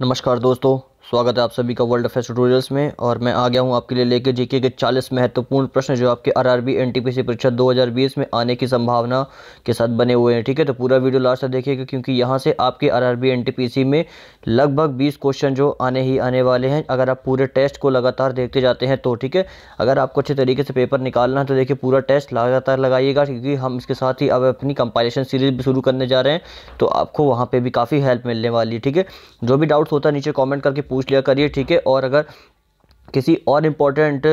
नमस्कार दोस्तों, स्वागत है आप सभी का वर्ल्ड अफेयर्स ट्यूटोरियल्स में। और मैं आ गया हूं आपके लिए लेके जीके के 40 महत्वपूर्ण प्रश्न जो आपके आरआरबी एनटीपीसी परीक्षा 2020 में आने की संभावना के साथ बने हुए हैं। ठीक है, तो पूरा वीडियो लास्ट तक देखिएगा क्योंकि यहां से आपके आरआरबी एनटीपीसी में लगभग 20 क्वेश्चन जो आने ही आने वाले हैं अगर आप पूरे टेस्ट को लगातार देखते जाते हैं तो। ठीक है, अगर आपको अच्छे तरीके से पेपर निकालना है तो देखिए पूरा टेस्ट लगातार लगाइएगा क्योंकि हम इसके साथ ही अब अपनी कंपाइलेशन सीरीज भी शुरू करने जा रहे हैं, तो आपको वहाँ पे भी काफ़ी हेल्प मिलने वाली है। ठीक है, जो भी डाउट्स होता है नीचे कमेंट करके पूछ लिया करिए। ठीक है, और अगर किसी और इम्पोर्टेंट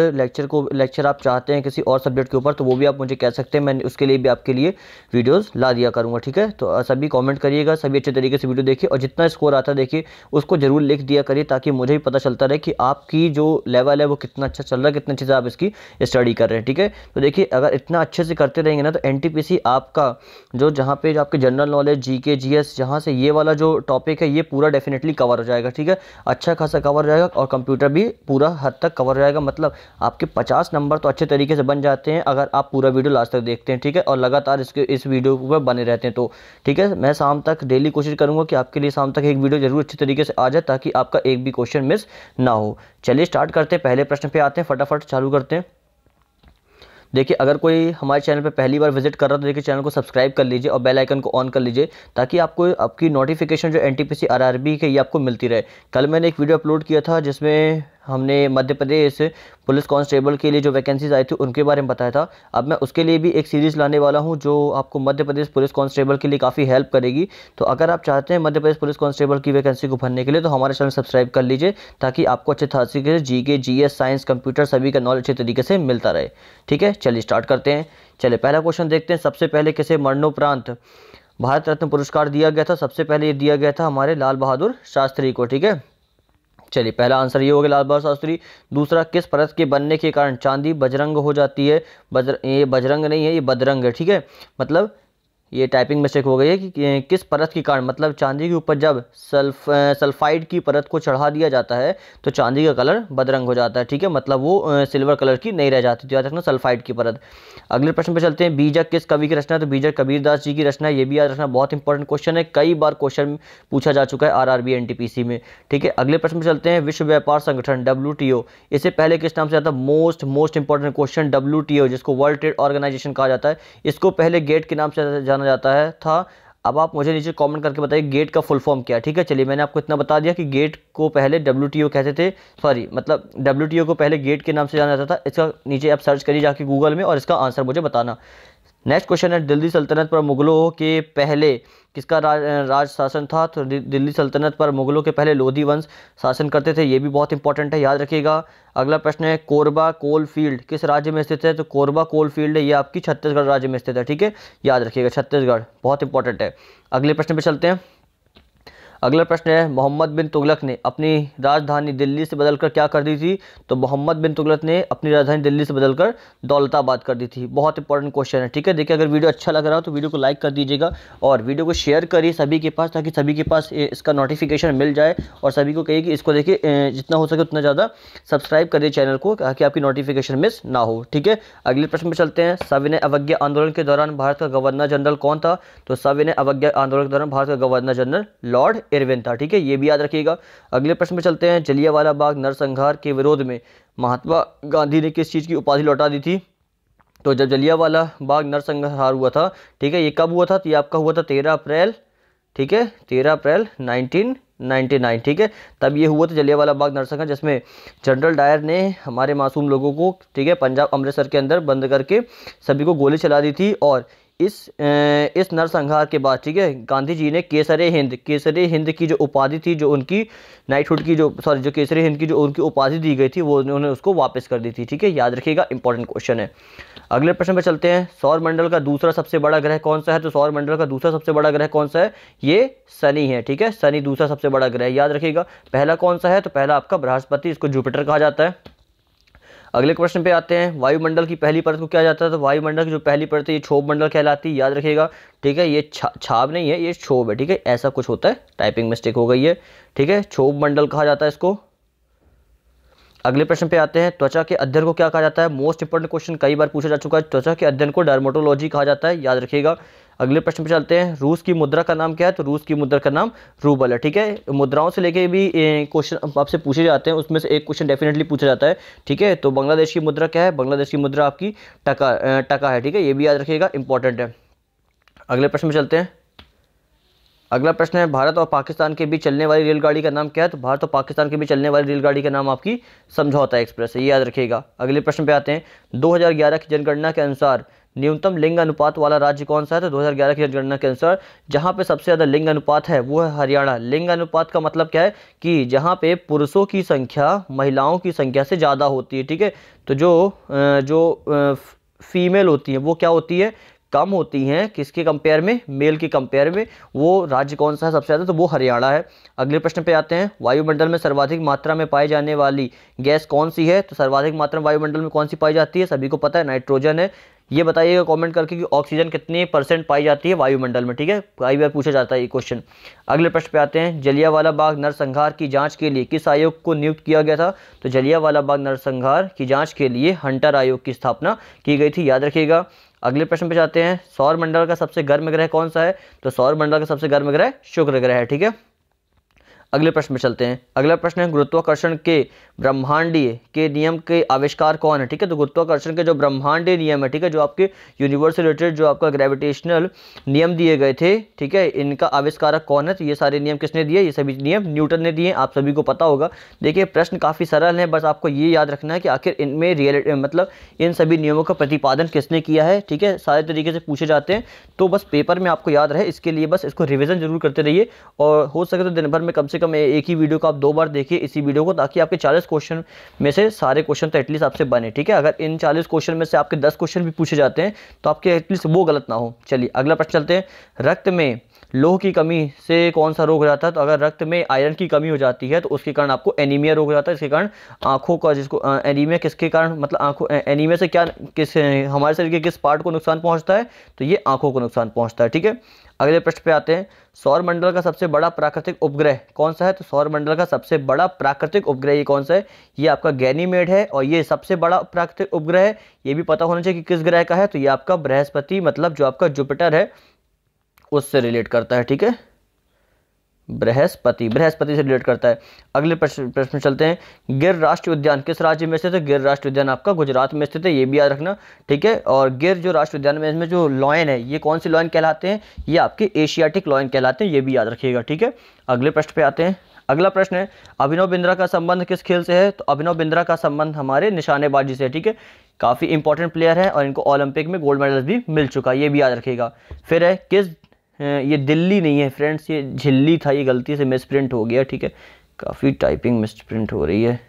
लेक्चर आप चाहते हैं किसी और सब्जेक्ट के ऊपर तो वो भी आप मुझे कह सकते हैं, मैं उसके लिए भी आपके लिए वीडियोस ला दिया करूंगा। ठीक है, तो सभी कमेंट करिएगा, सभी अच्छे तरीके से वीडियो देखिए और जितना स्कोर आता है देखिए उसको जरूर लिख दिया करिए ताकि मुझे भी पता चलता रहे कि आपकी जो लेवल है वो कितना अच्छा चल रहा है, कितने अच्छे से आप इसकी स्टडी कर रहे हैं। ठीक है, तो देखिए अगर इतना अच्छे से करते रहेंगे ना तो एनटीपीसी आपका जो जहाँ पे आपके जनरल नॉलेज जीके जीएस जहाँ से ये वाला जो टॉपिक है ये पूरा डेफिनेटली कवर हो जाएगा। ठीक है, अच्छा खासा कवर हो जाएगा और कंप्यूटर भी पूरा हद तक कवर हो जाएगा। मतलब आपके 50 नंबर तो अच्छे तरीके से बन जाते हैं अगर आप पूरा वीडियो लास्ट तक देखते हैं। ठीक है, और लगातार इस वीडियो पर बने रहते हैं तो। ठीक है, मैं शाम तक डेली कोशिश करूंगा कि आपके लिए शाम तक एक वीडियो जरूर अच्छे तरीके से आ जाए ताकि आपका एक भी क्वेश्चन मिस ना हो। चलिए स्टार्ट करते हैं, पहले प्रश्न पे आते हैं, फटाफट चालू करते हैं। देखिए अगर कोई हमारे चैनल पे पहली बार विजिट कर रहा है तो देखिए चैनल को सब्सक्राइब कर लीजिए और बेल आइकन को ऑन कर लीजिए ताकि आपको आपकी नोटिफिकेशन जो एनटीपीसी आरआरबी के ये आपको मिलती रहे। कल मैंने एक वीडियो अपलोड किया था जिसमें हमने मध्य प्रदेश पुलिस कांस्टेबल के लिए जो वैकेंसीज आई थी उनके बारे में बताया था। अब मैं उसके लिए भी एक सीरीज़ लाने वाला हूं जो आपको मध्य प्रदेश पुलिस कांस्टेबल के लिए काफ़ी हेल्प करेगी। तो अगर आप चाहते हैं मध्य प्रदेश पुलिस कांस्टेबल की वैकेंसी को भरने के लिए तो हमारे चैनल सब्सक्राइब कर लीजिए ताकि आपको अच्छे तरीके से जीके जीएस साइंस कंप्यूटर सभी का नॉलेज अच्छे तरीके से मिलता रहे। ठीक है, चलिए स्टार्ट करते हैं। चलिए पहला क्वेश्चन देखते हैं। सबसे पहले किसे मरणोपरांत भारत रत्न पुरस्कार दिया गया था? सबसे पहले ये दिया गया था हमारे लाल बहादुर शास्त्री को। ठीक है, चलिए पहला आंसर ये हो गया लाल बहादुर शास्त्री। दूसरा, किस परत के बनने के कारण चांदी बजरंग हो जाती है? ये बजरंग नहीं है, ये बदरंग है। ठीक है, मतलब ये टाइपिंग मिस्टेक हो गई है कि किस परत के कारण, मतलब चांदी के ऊपर जब सल्फाइड की परत को चढ़ा दिया जाता है तो चांदी का कलर बदरंग हो जाता है। ठीक है, मतलब वो सिल्वर कलर की नहीं रह जाती। तो याद रखना सल्फाइड की परत। अगले प्रश्न पे चलते हैं। बीजक किस कवि की रचना है? तो बीजक कबीरदास जी की रचना है। ये भी याद रखना, बहुत इंपॉर्टेंट क्वेश्चन है, कई बार क्वेश्चन पूछा जा चुका है आरआरबी एनटीपीसी में। ठीक है, अगले प्रश्न पे चलते हैं। विश्व व्यापार संगठन WTO इसे पहले किस नाम से आता है? Most important question. WTO जिसको वर्ल्ड ट्रेड ऑर्गेनाइजेशन कहा जाता है, इसको पहले गेट के नाम से जाना जाता है था। अब आप मुझे नीचे कमेंट करके बताइए गेट का फुल फॉर्म क्या है। ठीक है, चलिए मैंने आपको इतना बता दिया कि गेट को पहले WTO कहते थे, सॉरी मतलब WTO को पहले गेट के नाम से जाना जाता था। इसका नीचे आप सर्च करिए जाके गूगल में और इसका आंसर मुझे बताना। नेक्स्ट क्वेश्चन है, दिल्ली सल्तनत पर मुगलों के पहले किसका राज शासन था? तो दिल्ली सल्तनत पर मुगलों के पहले लोधी वंश शासन करते थे। ये भी बहुत इंपॉर्टेंट है, याद रखिएगा। अगला प्रश्न है, कोरबा कोल फील्ड किस राज्य में स्थित है? तो कोरबा कोल फील्ड है ये आपकी छत्तीसगढ़ राज्य में स्थित है। ठीक है, याद रखिएगा छत्तीसगढ़, बहुत इंपॉर्टेंट है। अगले प्रश्न पे चलते हैं। अगला प्रश्न है, मोहम्मद बिन तुगलक ने अपनी राजधानी दिल्ली से बदलकर क्या कर दी थी? तो मोहम्मद बिन तुगलक ने अपनी राजधानी दिल्ली से बदलकर दौलताबाद कर दी थी। बहुत इंपॉर्टेंट क्वेश्चन है। ठीक है, देखिए अगर वीडियो अच्छा लग रहा हो तो वीडियो को लाइक कर दीजिएगा और वीडियो को शेयर करिए सभी के पास ताकि सभी के पास इसका नोटिफिकेशन मिल जाए और सभी को कहिए कि इसको देखिए जितना हो सके उतना ज़्यादा सब्सक्राइब करिए चैनल को ताकि आपकी नोटिफिकेशन मिस ना हो। ठीक है, अगले प्रश्न पर चलते हैं। सविनय अवज्ञा आंदोलन के दौरान भारत का गवर्नर जनरल कौन था? तो सविनय अवज्ञा आंदोलन के दौरान भारत का गवर्नर जनरल लॉर्ड इरविन था। ठीक है, ये भी याद रखिएगा। अगले प्रश्न पे चलते हैं। जलियांवाला बाग नरसंहार के विरोध में महात्मा गांधी ने किस चीज़ की उपाधि लौटा दी थी? तो जब जलियांवाला बाग नरसंहार हुआ था, ठीक है, ये कब हुआ था? तो ये आपका हुआ था 13 अप्रैल, ठीक है, 13 अप्रैल 1999। ठीक है, तब ये हुआ था जलियांवाला बाग नरसंहार जिसमें जनरल डायर ने हमारे मासूम लोगों को, ठीक है, पंजाब अमृतसर के अंदर बंद करके सभी को गोली चला दी थी। और इस नरसंहार के बाद, ठीक है, गांधी जी ने केसरे हिंद की जो उपाधि थी, जो उनकी नाइटहुड की जो केसरे हिंद की जो उनकी उपाधि दी गई थी वो उन्होंने उसको वापस कर दी थी। ठीक है, याद रखिएगा, इंपॉर्टेंट क्वेश्चन है। अगले प्रश्न पे चलते हैं। सौर मंडल का दूसरा सबसे बड़ा ग्रह कौन सा है? तो सौर मंडल का दूसरा सबसे बड़ा ग्रह कौन सा है? ये शनि है। ठीक है, शनि दूसरा सबसे बड़ा ग्रह, याद रखिएगा। पहला कौन सा है? तो पहला आपका बृहस्पति, इसको जुपिटर कहा जाता है। अगले क्वेश्चन पे आते हैं। वायुमंडल की पहली परत को क्या जाता है? तो वायुमंडल की जो पहली परत है ये क्षोभ मंडल कहलाती है, याद रखिएगा। ठीक है, ये छाब नहीं है, ये क्षोभ है। ठीक है, ऐसा कुछ होता है, टाइपिंग मिस्टेक हो गई है। ठीक है, क्षोभ मंडल कहा जाता है इसको। अगले प्रश्न पे आते हैं। त्वचा के अध्ययन को क्या कहा जाता है? मोस्ट इंपोर्टेंट क्वेश्चन, कई बार पूछा जा चुका है। त्वचा के अध्ययन को डर्मेटोलॉजी कहा जाता है, याद रखिएगा। अगले प्रश्न पे चलते हैं। रूस की मुद्रा का नाम क्या है? तो रूस की मुद्रा का नाम रूबल है। ठीक है, मुद्राओं से लेके भी क्वेश्चन आपसे पूछे जाते हैं, उसमें से एक क्वेश्चन डेफिनेटली पूछा जाता है। ठीक है, तो बांग्लादेश की मुद्रा क्या है? बांग्लादेश की मुद्रा आपकी टका है। ठीक है, ये भी याद रखिएगा, इंपॉर्टेंट है। अगले प्रश्न में चलते हैं। अगला प्रश्न है, भारत और पाकिस्तान के बीच चलने वाली रेलगाड़ी का नाम क्या है? तो भारत और पाकिस्तान के बीच चलने वाली रेलगाड़ी का नाम आपकी समझौता एक्सप्रेस है, ये याद रखिएगा। अगले प्रश्न पे आते हैं। 2011 की जनगणना के अनुसार न्यूनतम लिंग अनुपात वाला राज्य कौन सा है? तो 2011 की जनगणना के अनुसार जहां पे सबसे ज़्यादा लिंग अनुपात है वो है हरियाणा। लिंग अनुपात का मतलब क्या है कि जहां पे पुरुषों की संख्या महिलाओं की संख्या से ज़्यादा होती है। ठीक है, तो जो फीमेल होती है वो क्या होती है? कम होती हैं। किसके कंपेयर में? मेल के कंपेयर में। वो राज्य कौन सा है सबसे ज़्यादा? तो वो हरियाणा है। अगले प्रश्न पे आते हैं। वायुमंडल में सर्वाधिक मात्रा में पाई जाने वाली गैस कौन सी है? तो सर्वाधिक मात्रा में वायुमंडल में कौन सी पाई जाती है? सभी को पता है, नाइट्रोजन है। ये बताइएगा कमेंट करके कि ऑक्सीजन कितने % पाई जाती है वायुमंडल में। ठीक है, कई बार पूछा जाता है ये क्वेश्चन। अगले प्रश्न पे आते हैं। जलियांवाला बाग नरसंहार की जांच के लिए किस आयोग को नियुक्त किया गया था? तो जलियांवाला बाग नरसंहार की जांच के लिए हंटर आयोग की स्थापना की गई थी, याद रखिएगा। अगले प्रश्न पे जाते हैं। सौर मंडल का सबसे गर्म ग्रह कौन सा है? तो सौर मंडल का सबसे गर्म ग्रह शुक्र ग्रह है। ठीक है, अगले प्रश्न में चलते हैं। अगला प्रश्न है, गुरुत्वाकर्षण के ब्रह्मांडीय के नियम के आविष्कार कौन है? ठीक है, तो गुरुत्वाकर्षण के जो ब्रह्मांडीय नियम है, ठीक है, जो आपके यूनिवर्स से रिलेटेड जो आपका ग्रेविटेशनल नियम दिए गए थे, ठीक है, इनका आविष्कारक कौन है? तो ये सारे नियम किसने दिए? ये सभी नियम न्यूटन ने दिए, आप सभी को पता होगा। देखिए प्रश्न काफ़ी सरल है, बस आपको ये याद रखना है कि आखिर इनमें रियलिटी मतलब इन सभी नियमों का प्रतिपादन किसने किया है। ठीक है, सारे तरीके से पूछे जाते हैं, तो बस पेपर में आपको याद रहे इसके लिए बस इसको रिविजन जरूर करते रहिए। और हो सके तो दिन भर में कम से कम एक ही वीडियो को आप 2 बार देखिए इसी वीडियो को, ताकि आपके 40 क्वेश्चन में से सारे क्वेश्चन तो एटलीस्ट आपसे बने। ठीक है, अगर इन 40 क्वेश्चन में से आपके 10 क्वेश्चन भी पूछे जाते हैं तो आपके एटलीस्ट वो गलत ना हो। चलिए अगला प्रश्न चलते हैं। रक्त में लोह की कमी से कौन सा रोग हो जाता है? तो अगर रक्त में आयरन की कमी हो जाती है तो उसके कारण आपको एनीमिया रोग हो जाता है। इसके कारण आंखों का, जिसको एनीमिया किसके कारण मतलब आंखों, एनीमिया से क्या किस हमारे शरीर के किस पार्ट को नुकसान पहुंचता है? तो ये आंखों को नुकसान पहुंचता है। ठीक है, अगले प्रश्न पे आते हैं। सौर मंडल का सबसे बड़ा प्राकृतिक उपग्रह कौन सा है? तो सौर मंडल का सबसे बड़ा प्राकृतिक उपग्रह ये कौन सा है? ये आपका गैनीमेड है, और ये सबसे बड़ा प्राकृतिक उपग्रह है। ये भी पता होना चाहिए कि किस ग्रह का है। तो ये आपका बृहस्पति, मतलब जो आपका जुपिटर है उससे रिलेट करता है। ठीक है, बृहस्पति से रिलेट करता है। अगले प्रश्न चलते हैं। गिर राष्ट्रीय उद्यान किस राज्य में स्थित है? गिर राष्ट्रीय उद्यान आपका गुजरात में स्थित है, ये भी याद रखना। ठीक है, और गिर जो राष्ट्रीय उद्यान में इसमें जो लॉयन है, ये कौन से लॉयन कहलाते हैं? ये आपके एशियाटिक लॉयन कहलाते हैं, ये भी याद रखिएगा। ठीक है, अगले प्रश्न पे आते हैं। अगला प्रश्न है, अभिनव बिंद्रा का संबंध किस खेल से है? तो अभिनव बिंद्रा का संबंध हमारे निशानेबाजी से है। ठीक है, काफ़ी इंपॉर्टेंट प्लेयर है और इनको ओलंपिक में गोल्ड मेडल भी मिल चुका है, ये भी याद रखिएगा। फिर है किस, ये दिल्ली नहीं है फ्रेंड्स, ये झिल्ली था, ये गलती से मिसप्रिंट हो गया। ठीक है, काफ़ी टाइपिंग मिसप्रिंट हो रही है।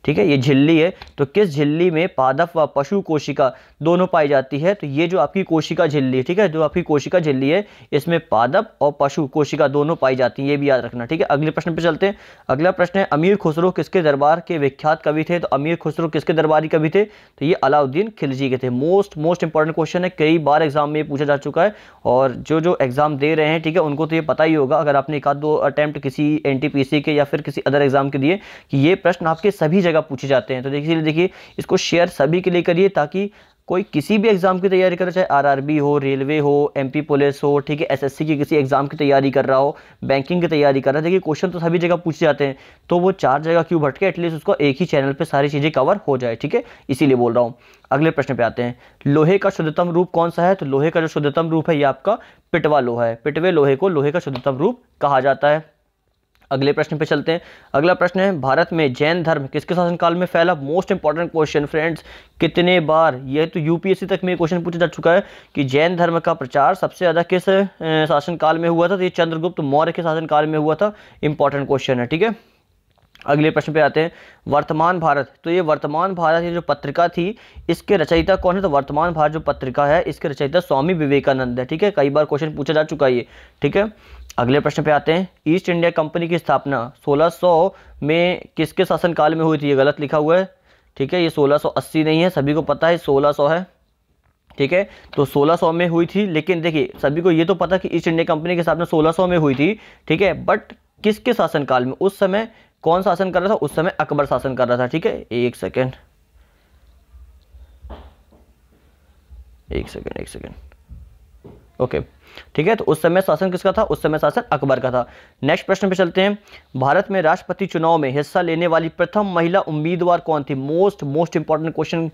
ठीक है, ये झिल्ली है। तो किस झिल्ली में पादप व पशु कोशिका दोनों पाई जाती है? तो ये जो आपकी कोशिका झिल्ली है, ठीक है, जो आपकी कोशिका झिल्ली है, इसमें पादप और पशु कोशिका दोनों पाई जाती हैं, ये भी याद रखना। ठीक है, अगले प्रश्न पे चलते हैं। अगला प्रश्न है, अमीर खुसरो किसके दरबार के विख्यात कवि थे? तो अमीर खुसरो किसके दरबारी कवि थे? तो ये अलाउद्दीन खिलजी के थे। मोस्ट इंपॉर्टेंट क्वेश्चन है, कई बार एग्जाम में पूछा जा चुका है, और जो एग्जाम दे रहे हैं, ठीक है, उनको तो ये पता ही होगा, अगर आपने 1-2 अटेम्प्ट किसी NTPC के या फिर किसी अदर एग्जाम के दिए, कि ये प्रश्न आपके सभी जगह पूछे जाते हैं। तो देखिए इसको शेयर सभी के लिए करिए, ताकि कोई किसी भी एग्जाम की तैयारी करे, चाहे RRB हो, रेलवे हो, MP पुलिस हो, ठीक है, SSC की किसी एग्जाम की तैयारी कर रहा हो, बैंकिंग की तैयारी कर रहा है, देखिए क्वेश्चन तो सभी जगह पूछे जाते हैं, तो वो 4 जगह क्यों भटके, एटलीस्ट उसको एक ही चैनल पे सारी चीजें कवर हो जाए। ठीक है, इसीलिए बोल रहा हूँ। अगले प्रश्न पे आते हैं। लोहे का शुद्धतम रूप कौन सा है? तो लोहे का जो शुद्धतम रूप है ये आपका पिटवा लोहा है। पिटवे लोहे को लोहे का शुद्धतम रूप कहा जाता है। अगले प्रश्न पे चलते हैं। अगला प्रश्न है, भारत में जैन धर्म किसके शासनकाल में फैला? मोस्ट इंपॉर्टेंट क्वेश्चन फ्रेंड्स, कितने बार ये तो UPSC तक में क्वेश्चन पूछा जा चुका है कि जैन धर्म का प्रचार सबसे ज़्यादा किस शासनकाल में हुआ था? तो ये चंद्रगुप्त मौर्य के शासनकाल में हुआ था। इंपॉर्टेंट क्वेश्चन है। ठीक है, अगले प्रश्न पे आते हैं। वर्तमान भारत, तो ये वर्तमान भारत, ये जो पत्रिका थी, इसके रचयिता कौन है? तो वर्तमान भारत जो पत्रिका है, इसके रचयिता स्वामी विवेकानंद है। ठीक है, कई बार क्वेश्चन पूछा जा चुका है ये। ठीक है, अगले प्रश्न पे आते हैं। ईस्ट इंडिया कंपनी की स्थापना 1600 में किसके शासनकाल में हुई थी? ये गलत लिखा हुआ है। ठीक है, ये 1680 नहीं है, सभी को पता है 1600 है। ठीक है, तो 1600 में हुई थी, लेकिन देखिए सभी को ये तो पता कि ईस्ट इंडिया कंपनी की स्थापना 1600 में हुई थी। ठीक है, बट किसके शासनकाल में? उस समय कौन शासन कर रहा था? उस समय अकबर शासन कर रहा था। ठीक है, एक सेकेंड। ओके ठीक है, तो उस समय शासन किसका था? उस समय शासन अकबर का था। नेक्स्ट प्रश्न पे चलते हैं। भारत में राष्ट्रपति चुनाव में हिस्सा लेने वाली प्रथम महिला उम्मीदवार कौन थी? मोस्ट इंपॉर्टेंट क्वेश्चन,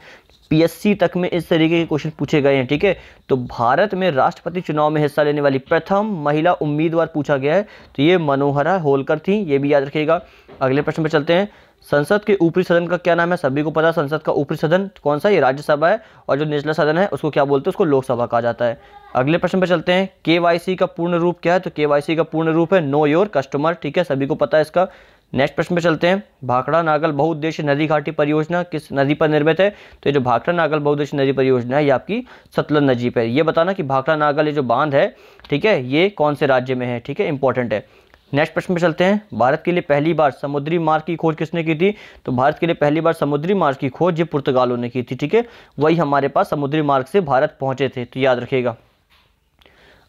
पीएससी तक में इस तरीके के क्वेश्चन पूछे गए हैं। ठीक है, तो भारत में राष्ट्रपति चुनाव में हिस्सा लेने वाली प्रथम महिला उम्मीदवार पूछा गया है, तो ये मनोहरा होलकर थी, ये भी याद रखिएगा। अगले प्रश्न पे चलते हैं। संसद के ऊपरी सदन का क्या नाम है? सभी को पता है संसद का ऊपरी सदन कौन सा? ये राज्यसभा है, और जो निचला सदन है उसको क्या बोलते हैं? उसको लोकसभा कहा जाता है। अगले प्रश्न पे चलते हैं। केवाईसी का पूर्ण रूप क्या है? तो केवाईसी का पूर्ण रूप है नो योर कस्टमर। ठीक है, सभी को पता है इसका। नेक्स्ट प्रश्न पे चलते हैं। भाखड़ा नागल बहुउद्देश्य नदी घाटी परियोजना किस नदी पर निर्मित है? तो ये जो भाखड़ा नागल बहुउद्देश्य नदी परियोजना है ये आपकी सतलज नदी पर है। ये बताना कि भाखड़ा नागल ये जो बांध है, ठीक है, ये कौन से राज्य में है? ठीक है, इंपॉर्टेंट है। नेक्स्ट प्रश्न पे चलते हैं। भारत के लिए पहली बार समुद्री मार्ग की खोज किसने की थी? तो भारत के लिए पहली बार समुद्री मार्ग की खोज ये पुर्तगालों ने की थी। ठीक है, वही हमारे पास समुद्री मार्ग से भारत पहुंचे थे, तो याद रखिएगा।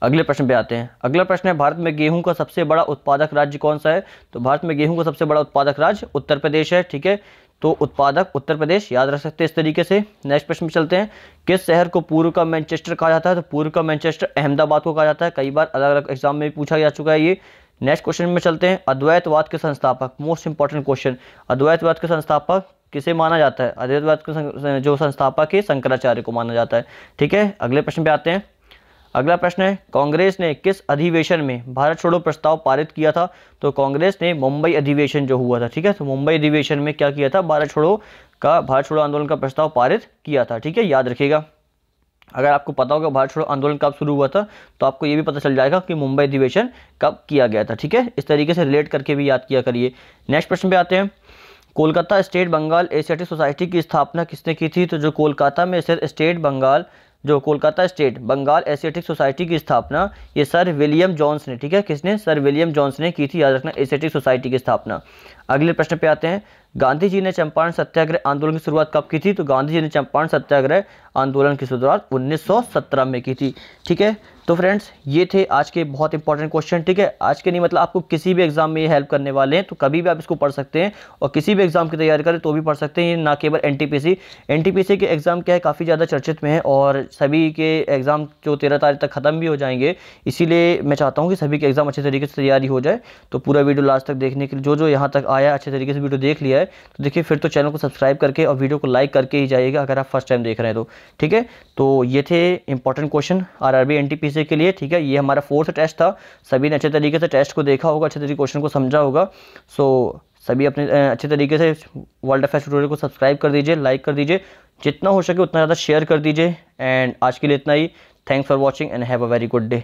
अगले प्रश्न पे आते हैं। अगला प्रश्न है, भारत में गेहूं का सबसे बड़ा उत्पादक राज्य कौन सा है? तो भारत में गेहूं का सबसे बड़ा उत्पादक राज्य उत्तर प्रदेश है। ठीक है, तो उत्पादक उत्तर प्रदेश याद रख सकते हैं इस तरीके से। नेक्स्ट प्रश्न पे चलते हैं। किस शहर को पूर्व का मैनचेस्टर कहा जाता है? तो पूर्व का मैनचेस्टर अहमदाबाद को कहा जाता है। कई बार अलग अलग एग्जाम में पूछा जा चुका है ये। नेक्स्ट क्वेश्चन में चलते हैं। अद्वैतवाद के संस्थापक, मोस्ट इंपॉर्टेंट क्वेश्चन, अद्वैतवाद के संस्थापक किसे माना जाता है? अद्वैतवाद के जो संस्थापक है शंकराचार्य को माना जाता है। ठीक है, अगले प्रश्न पे आते हैं। अगला प्रश्न है, कांग्रेस ने किस अधिवेशन में भारत छोड़ो प्रस्ताव पारित किया था? तो कांग्रेस ने मुंबई अधिवेशन जो हुआ था, ठीक है, तो मुंबई अधिवेशन में क्या किया था? भारत छोड़ो आंदोलन का प्रस्ताव पारित किया था। ठीक है, याद रखिएगा। अगर आपको पता होगा भारत छोड़ो आंदोलन कब शुरू हुआ था, तो आपको ये भी पता चल जाएगा कि मुंबई अधिवेशन कब किया गया था। ठीक है, इस तरीके से रिलेट करके भी याद किया करिए। नेक्स्ट प्रश्न पे आते हैं। Kolkata state Bengal Asiatic Society की स्थापना किसने की थी? तो जो कोलकाता में स्थित Kolkata state Bengal Asiatic Society की स्थापना ये सर विलियम जॉन्स ने, ठीक है, किसने? सर विलियम जॉन्स ने की थी, याद रखना, एशियाटिक सोसाइटी की स्थापना। अगले प्रश्न पे आते हैं। गांधी जी ने चंपारण सत्याग्रह आंदोलन की शुरुआत कब की थी? तो गांधी जी ने चंपारण सत्याग्रह आंदोलन की शुरुआत 1917 में की थी। ठीक है, तो फ्रेंड्स ये थे आज के बहुत इंपॉर्टेंट क्वेश्चन। ठीक है, आज के नहीं मतलब आपको किसी भी एग्जाम में ये हेल्प करने वाले हैं, तो कभी भी आप इसको पढ़ सकते हैं और किसी भी एग्जाम की तैयारी करें तो भी पढ़ सकते हैं, ना केवल एनटीपीसी के एग्जाम क्या है काफ़ी ज़्यादा चर्चित में है और सभी के एग्जाम जो 13 तारीख तक खत्म भी हो जाएंगे, इसीलिए मैं चाहता हूँ कि सभी के एग्जाम अच्छे तरीके से तैयारी हो जाए। तो पूरा वीडियो लास्ट तक देखने के लिए जो यहाँ तक आया अच्छे तरीके से वीडियो देख लिया है, तो देखिए फिर तो चैनल को सब्सक्राइब करके और वीडियो को लाइक करके ही जाइएगा अगर आप फर्स्ट टाइम देख रहे हैं तो। ठीक है, तो ये थे इंपॉर्टेंट क्वेश्चन आरआरबी एनटीपीसी के लिए। ठीक है, ये हमारा 4th टेस्ट था। सभी ने अच्छे तरीके से टेस्ट को देखा होगा, अच्छे तरीके क्वेश्चन को समझा होगा। सो सभी अपने अच्छे तरीके से वर्ल्ड अफेयर्स ट्यूटोरियल को सब्सक्राइब कर दीजिए, लाइक कर दीजिए, जितना हो सके उतना ज़्यादा शेयर कर दीजिए। एंड आज के लिए इतना ही। Thanks for watching and have a very good day.